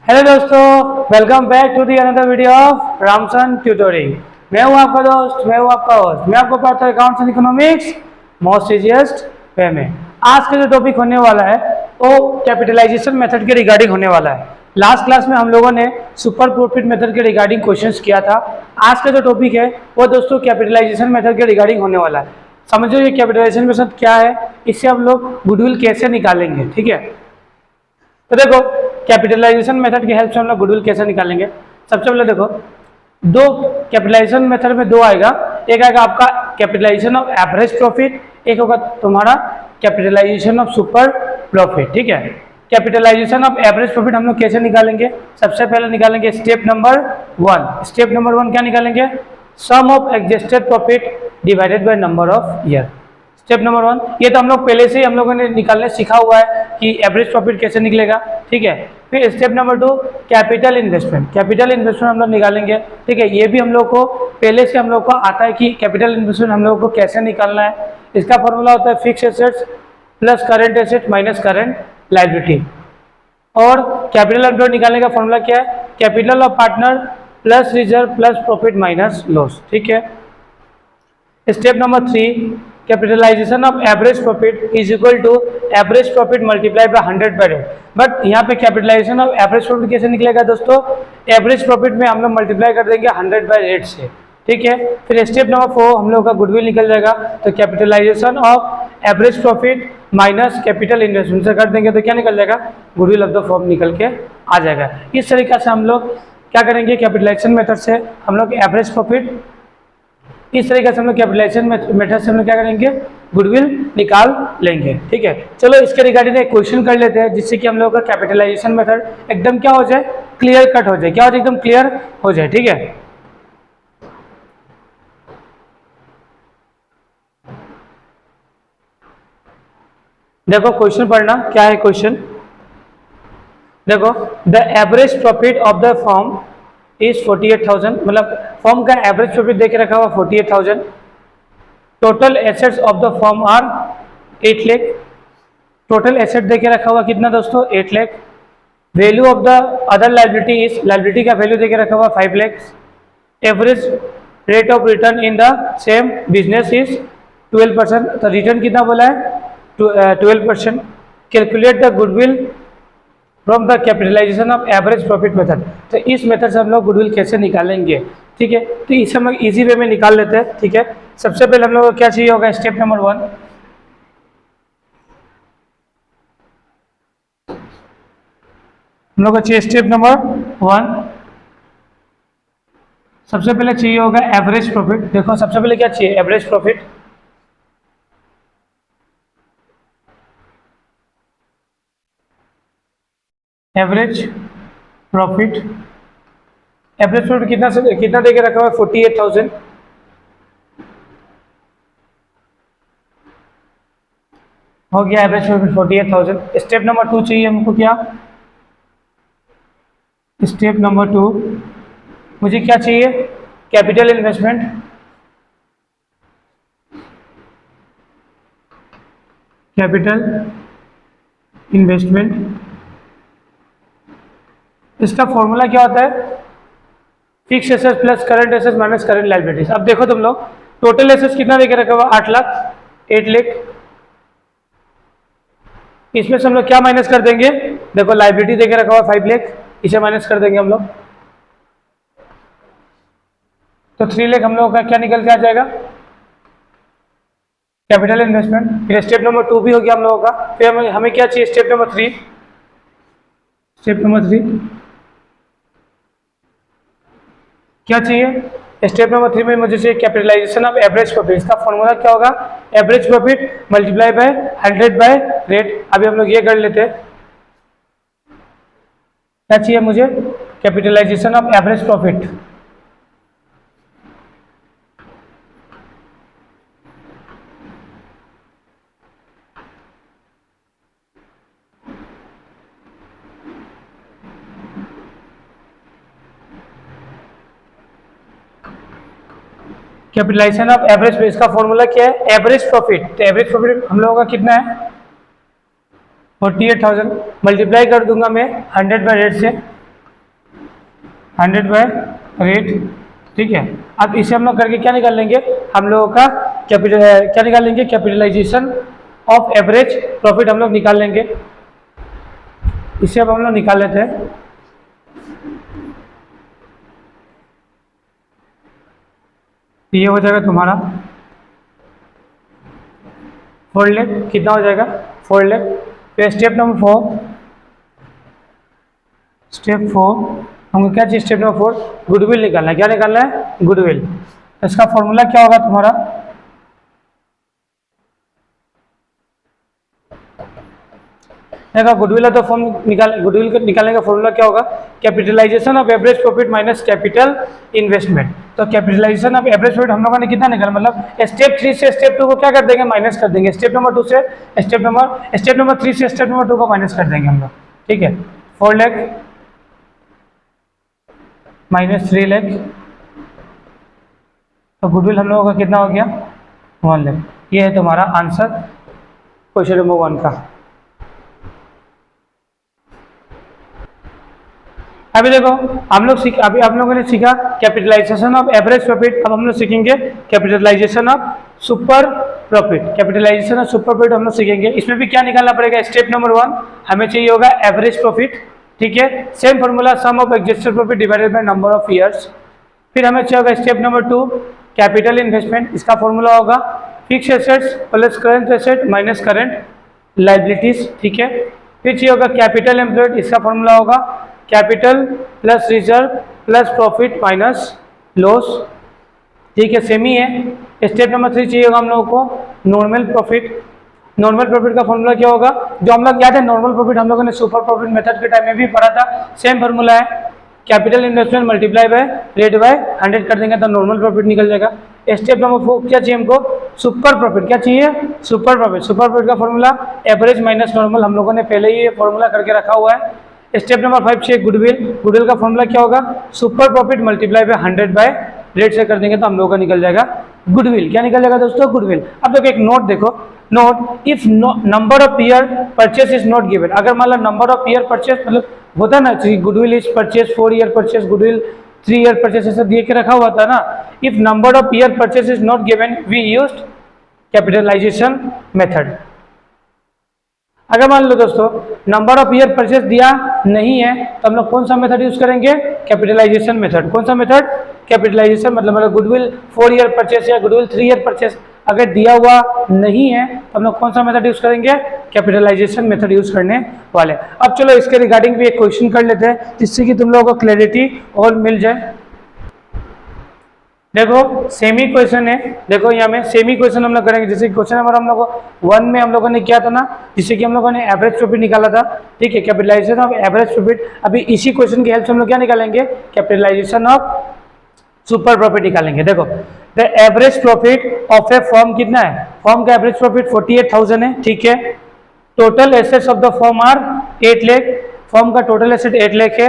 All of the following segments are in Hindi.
हेलो दोस्तों, welcome back to the another video of Ramsan tutoring. मैं हूं आपका दोस्त, मैं हूं आपका होस्ट, मैं आपको पढ़ाता हूं accounts and economics most easiest way में। आज का जो टॉपिक होने वाला है वो कैपिटलाइजेशन मेथड के रिगार्डिंग होने वाला है। लास्ट क्लास में हम लोगों ने सुपर प्रॉफिट मेथड के रिगार्डिंग क्वेश्चंस किया था। आज का जो टॉपिक है वो दोस्तों कैपिटलाइजेशन मेथड के रिगार्डिंग होने वाला है। समझो ये कैपिटलाइजेशन मेथड क्या है, इससे हम लोग गुडविल कैसे निकालेंगे। ठीक है, तो देखो कैपिटलाइजेशन मेथड की हेल्प से हम लोग गुडविल कैसे निकालेंगे। सबसे पहले देखो, दो कैपिटलाइजेशन मेथड में दो आएगा। एक आएगा आपका कैपिटलाइजेशन ऑफ एवरेज प्रॉफिट, एक होगा तुम्हारा कैपिटलाइजेशन ऑफ सुपर प्रॉफिट। ठीक है, कैपिटलाइजेशन ऑफ एवरेज प्रॉफिट हम लोग कैसे निकालेंगे। सबसे पहले निकालेंगे स्टेप नंबर 1। स्टेप नंबर 1 क्या निकालेंगे, sum of adjusted profit divided by number of year. Step number 1 ये तो हम लोग पहले से ही हम लोगों ने निकालने सीखा हुआ है कि एवरेज प्रॉफिट कैसे निकलेगा। ठीक है, फिर step number 2 capital investment. Capital investment हम लोग निकालेंगे। ठीक है, ये भी हम लोग को पहले से हम लोग को आता है कि कैपिटल इन्वेस्टमेंट हम लोग को कैसे निकालना है। इसका फॉर्मूला होता है fix assets plus current asset minus current liability. और कैपिटल एम्प्लॉयड निकालने का फॉर्मूला क्या है, capital of partner plus reserve plus profit minus loss. ठीक है, step number 3 capitalisation of average profit is equal to average profit multiply by 100 by rate. But यहाँ पे कैपिटलाइजेशन ऑफ एवरेज प्रॉफिट कैसे निकलेगा दोस्तों, एवरेज प्रॉफिट में हम लोग मल्टीप्लाई कर देंगे 100 बाय रेट से। ठीक है, फिर स्टेप नंबर 4 हम लोग का गुडविल निकल जाएगा। तो capitalisation of average profit minus capital investment से कर देंगे तो क्या निकल जाएगा, गुडविल ऑफ द फॉर्म निकल के आ जाएगा। इस तरीके से हम लोग क्या करेंगे, कैपिटलाइजेशन मेथड से हम लोग एवरेज प्रॉफिट, इस तरीके से हम लोग कैपिटलाइजेशन मेथड से हम लोग क्या करेंगे, गुडविल निकाल लेंगे। ठीक है, चलो इसके रिगार्डिंग एक क्वेश्चन कर लेते हैं जिससे कि हम लोगों का कैपिटलाइजेशन मेथड एकदम क्या हो जाए, क्लियर कट हो जाए। क्या हो जाए, एकदम क्लियर हो जाए। ठीक है, देखो क्वेश्चन पढ़ना क्या है। क्वेश्चन देखो, the average profit of the firm is 48,000, मतलब फर्म का एवरेज प्रॉफिट देके रखा हुआ 48,000। Total assets of the firm are 8 lakh. Total asset देके रखा हुआ कितना दोस्तों, 8 lakh. Value of the other liability is, liability का वैल्यू देके रखा हुआ 5 lakh. Average rate of return in the same business is 12%। तो रिटर्न कितना बोला है, 12%। Calculate the goodwill from the capitalisation of average profit method. तो इस मेथड से हम लोग गुडविल कैसे निकालेंगे। ठीक है, तो इसे हम इजी वे में निकाल लेते हैं। ठीक है, सबसे पहले हम लोग को क्या चाहिए होगा, स्टेप नंबर 1 हम लोग को चाहिए स्टेप नंबर 1। सबसे पहले चाहिए होगा एवरेज प्रॉफिट। देखो सबसे पहले क्या चाहिए, average profit. Average profit, average profit कितना देके रखा हुआ है, 48,000। हो गया एवरेज प्रॉफिट 48,000। स्टेप नंबर 2 चाहिए हमको क्या, स्टेप नंबर 2 मुझे क्या चाहिए, कैपिटल इन्वेस्टमेंट। कैपिटल इन्वेस्टमेंट, इसका फॉर्मूला क्या होता है, fix assets plus current assets minus current liabilities. अब देखो तुम लोग, टोटल एसेट्स कितना देके रखा हुआ, 8 लाख, 8 लाख। इसमें से हम लोग क्या माइनस कर देंगे, देखो लायबिलिटी देके रखा हुआ 5 लाख, इसे माइनस कर देंगे हम लोग। तो 3 लाख हम लोगों का क्या निकल के आ जाएगा, कैपिटल इन्वेस्टमेंट। फिर स्टेप नंबर 2 भी हो गया हम लोगों का। फिर हमें क्या चाहिए, स्टेप नंबर 3। स्टेप नंबर 3 क्या चाहिए, स्टेप नंबर 3 में मुझे चाहिए कैपिटलाइजेशन ऑफ एवरेज प्रॉफिट। इसका फॉर्मूला क्या होगा, average profit multiply by 100 by rate. अभी हम लोग ये कर लेते हैं, क्या चाहिए मुझे, capitalisation of average profit. Capitalisation of average, इसका फॉर्मूला क्या है, एवरेज प्रॉफिट। तो एवरेज प्रॉफिट हम लोगों का कितना है, 48,000। मल्टीप्लाई कर दूंगा मैं 100 बाय रेट से। 100 बाय रेट, ठीक है। अब इसे हम लोग करके क्या निकाल लेंगे, हम लोगों का कैपिटल क्या निकाल लेंगे, कैपिटलाइजेशन ऑफ एवरेज प्रॉफिट हम लोग निकाल लेंगे। इसे अब हम लोग निकाल लेते हैं। ये हो जाएगा तुम्हारा 4 लाख, कितना हो जाएगा 4 लाख। फिर स्टेप नंबर 4, स्टेप 4 हमको क्या चाहिए, स्टेप नंबर 4 गुडविल निकालना है। क्या निकालना है, गुडविल। इसका फॉर्मूला क्या होगा तुम्हारा, गुडविल है तो फॉर्म गुडविल निकालने का फॉर्मूला क्या होगा, capitalisation of average profit minus capital investment. तो कैपिटलाइजेशन ऑफ एवरेज प्रॉफिट हम लोगों ने कितना निकाला, मतलब स्टेप 3 से स्टेप 2 को क्या कर देंगे, माइनस कर देंगे। स्टेप नंबर 2 से स्टेप नंबर 3 से स्टेप नंबर 2 को माइनस कर देंगे हम लोग, ठीक है। 4 लाख माइनस 3 लाख, तो गुडविल हम लोगों का कितना हो गया 1 लाख। ये है तुम्हारा आंसर क्वेश्चन नंबर 1 का। अभी देखो हम लोग अभी आप लोगों ने सीखा कैपिटलाइजेशन ऑफ एवरेज प्रॉफिट। अब हम लोग सीखेंगे capitalisation of super profit. Capitalisation of super profit हम लोग सीखेंगे। इसमें भी क्या निकालना पड़ेगा, स्टेप नंबर 1 हमें चाहिए होगा एवरेज प्रॉफिट, ठीक है। Same formula, sum of adjusted profit divided by number of years. फिर हमें चाहिए होगा स्टेप नंबर 2 कैपिटल इन्वेस्टमेंट। इसका फॉर्मूला होगा fix assets plus current asset minus current liabilities, ठीक है। फिर चाहिए होगा कैपिटल एम्प्लॉयड। इसका फॉर्मूला होगा capital plus reserve plus profit minus loss, ठीक है, सेम ही है। स्टेप नंबर 3 चाहिए होगा हम लोगों को नॉर्मल प्रॉफिट। नॉर्मल प्रॉफिट का फॉर्मूला क्या होगा, जो हम लोग याद है नॉर्मल प्रॉफिट हम लोगों ने सुपर प्रॉफिट मेथड के टाइम में भी पढ़ा था, सेम फॉर्मूला है। Capital investment multiply by rate by 100 कर देंगे तो नॉर्मल प्रॉफिट निकल जाएगा। स्टेप नंबर 4 क्या चाहिए हमको, सुपर प्रॉफिट। क्या चाहिए, सुपर प्रॉफिट। सुपर प्रॉफिट का फॉर्मूला एवरेज माइनस नॉर्मल, हम लोगों ने पहले ही ये फॉर्मूला करके रखा हुआ है। स्टेप नंबर 5 चाहिए गुडविल। गुडविल का फॉर्मूला क्या होगा, super profit multiply by 100 by rate से कर देंगे तो हम लोगों का निकल जाएगा गुडविल। क्या निकल जाएगा दोस्तों, गुडविल। अब देखो एक नोट देखो, note if number of year purchase is not given. अगर मान लो नंबर ऑफ ईयर परचेस मतलब होता ना, goodwill is purchase 4 year purchase, goodwill 3 year purchase, ऐसा दिए के रखा हुआ था ना। If number of year purchase is not given we used capitalisation method. अगर मान लो दोस्तों नंबर ऑफ ईयर परचेस दिया नहीं है तो हम लोग कौन सा मेथड यूज करेंगे, कैपिटलाइजेशन मेथड। कौन सा मेथड, कैपिटलाइजेशन। मतलब गुडविल 4 ईयर परचेस या गुडविल 3 ईयर परचेस अगर दिया हुआ नहीं है तो हम लोग कौन सा मेथड यूज करेंगे, कैपिटलाइजेशन मेथड यूज करने वाले। अब चलो इसके रिगार्डिंग भी एक क्वेश्चन कर लेते हैं जिससे कि तुम लोगों को क्लैरिटी और मिल जाए। देखो सेमी क्वेश्चन है, देखो यहाँ में सेमी क्वेश्चन हम लोग करेंगे। जैसे क्वेश्चन नंबर हम लोग 1 में हम लोगों ने किया था ना, जिससे कि हम लोगों ने एवरेज प्रॉफिट निकाला था, ठीक है, कैपिटलाइजेशन ऑफ एवरेज प्रॉफिट। अभी इसी क्वेश्चन की हेल्प से हम लोग क्या निकालेंगे, कैपिटलाइजेशन ऑफ सुपर प्रॉफिट निकालेंगे। देखो the average profit of A firm कितना है, फर्म का एवरेज प्रॉफिट 48,000 है, ठीक है। Total assets of the firm are 8 lakh, firm का टोटल एसेट 8 लाख है।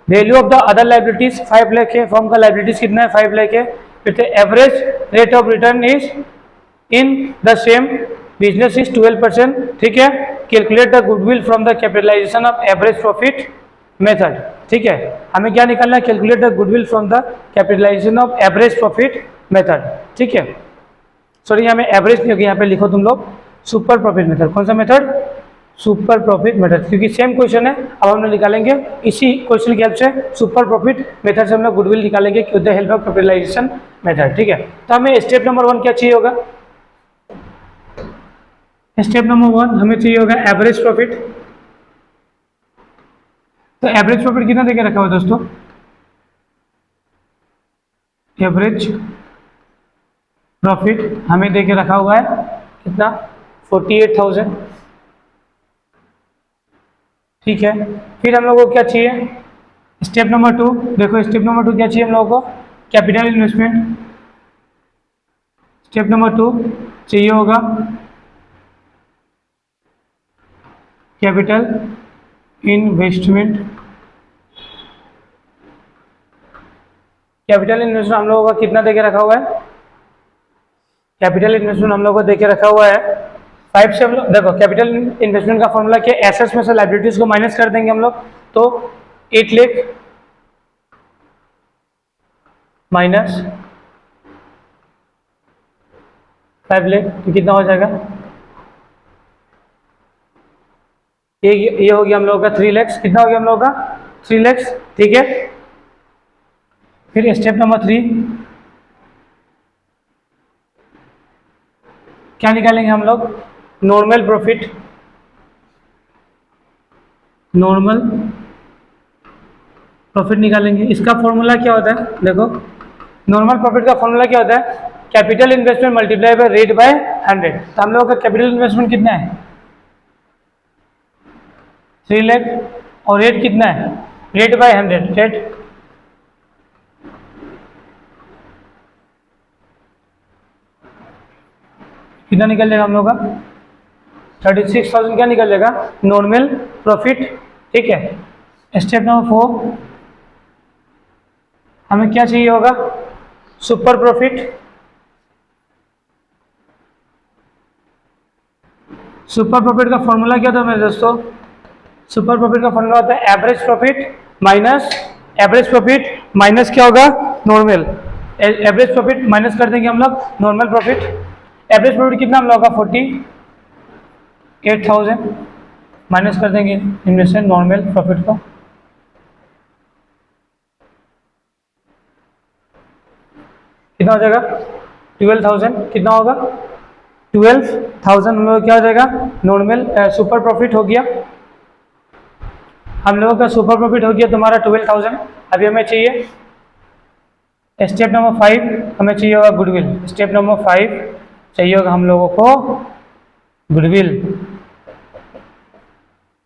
Value of the other liabilities 5 lakh है, फर्म का लाइबिलिटीज कितना है 5 लाख है। फिर average rate of return is in the same business is 12%, ठीक है। Calculate the goodwill from the capitalisation of average profit method, ठीक है। हमें क्या निकालना है, calculate the goodwill from the capitalisation of average profit method, ठीक है। सॉरी यहाँ में एवरेज नहीं होगी, यहाँ पे लिखो तुम लोग सुपर प्रॉफिट मेथड। कौन सा मेथड, सुपर प्रॉफिट मेथड, क्योंकि सेम क्वेश्चन है। अब हम लोग निकालेंगे इसी क्वेश्चन की हेल्प से सुपर प्रॉफिट मेथड से हम लोग गुडविल निकालेंगे with the help of capitalisation method, ठीक है। तो हमें स्टेप नंबर 1 क्या चाहिए होगा, स्टेप नंबर 1 हमें चाहिए होगा एवरेज प्रॉफिट। तो एवरेज प्रॉफिट कितना देके रखा हुआ है दोस्तों, एवरेज प्रॉफिट हमें देके रखा हुआ है कितना 48,000, ठीक है। फिर हम लोगों को क्या चाहिए, स्टेप नंबर 2। देखो स्टेप नंबर 2 क्या चाहिए हम लोगों को, कैपिटल इन्वेस्टमेंट। स्टेप नंबर 2 चाहिए होगा कैपिटल इन्वेस्टमेंट। कैपिटल इन्वेस्टमेंट हम लोगों का कितना देके रखा हुआ है, कैपिटल इन्वेस्टमेंट हम लोगों को देके रखा हुआ है 5 से। हम लोग देखो कैपिटल इन्वेस्टमेंट का फॉर्मूला क्या, एसेट्स में से लाइबिलिटीज को माइनस कर देंगे हम लोग, तो 8 लाख माइनस 5 लाख, तो कितना हो जाएगा? ये हो गया हम लोगों का 3 लाख। कितना हो गया हम लोगों का? 3 लाख। ठीक है, फिर स्टेप नंबर 3 क्या निकालेंगे हम लोग? Normal profit. नॉर्मल प्रॉफिट निकालेंगे। इसका फॉर्मूला क्या होता है? देखो, नॉर्मल प्रॉफिट का फॉर्मूला क्या होता है? Capital investment multiply by rate by 100। तो हम लोगों का कैपिटल इन्वेस्टमेंट कितना है? 3 लाख, और रेट कितना है? Rate by 100। रेट कितना निकल जाएगा हम लोग का? 36,000 क्या निकल जाएगा? Normal profit. ठीक है, स्टेप नंबर 4 हमें क्या चाहिए होगा? Super profit. सुपर प्रॉफिट का फॉर्मूला क्या था मेरे दोस्तों? सुपर प्रॉफिट का फॉर्मूला होता है average profit minus, average profit minus क्या होगा? नॉर्मल। एवरेज प्रॉफिट माइनस कर देंगे हम लोग नॉर्मल प्रॉफिट। एवरेज प्रॉफिट कितना हम लोग का? 48,000 माइनस कर देंगे इनमें से नॉर्मल प्रॉफिट को। कितना हो जाएगा? 12,000। कितना होगा? 12,000 हम लोग क्या हो जाएगा? नॉर्मल सुपर प्रॉफिट हो गया। हम लोगों का सुपर प्रॉफिट हो गया तुम्हारा 12,000। अभी हमें चाहिए स्टेप नंबर 5, हमें चाहिए होगा गुडविल। स्टेप नंबर 5 चाहिए होगा हम लोगों को गुडविल।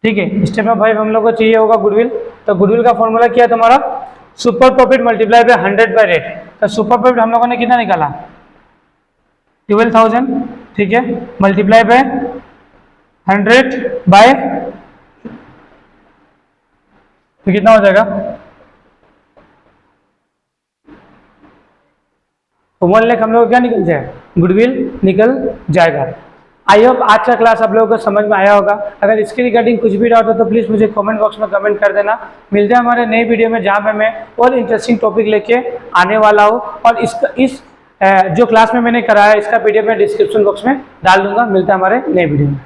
ठीक है, स्टेप नंबर 5 हम लोग को चाहिए होगा गुडविल। तो गुडविल का फॉर्मूला क्या है तुम्हारा? Super profit multiply by 100 by rate. तो सुपर प्रॉफिट हम लोगों ने कितना निकाला? 12,000। ठीक है, मल्टीप्लाई बाय 100 बाय, तो कितना हो जाएगा? तो 1 लाख हम लोग क्या निकल जाएगा? गुडविल निकल जाएगा। आई होप आज का क्लास आप लोगों को समझ में आया होगा। अगर इसके रिगार्डिंग कुछ भी डाउट हो तो प्लीज़ मुझे कमेंट बॉक्स में कमेंट कर देना। मिलते हैं हमारे नई वीडियो में, जहाँ पे मैं और इंटरेस्टिंग टॉपिक लेके आने वाला हूँ। और इस जो क्लास में मैंने कराया इसका पीडीएफ मैं डिस्क्रिप्शन बॉक्स में डाल दूंगा। मिलते हैं हमारे नए वीडियो में।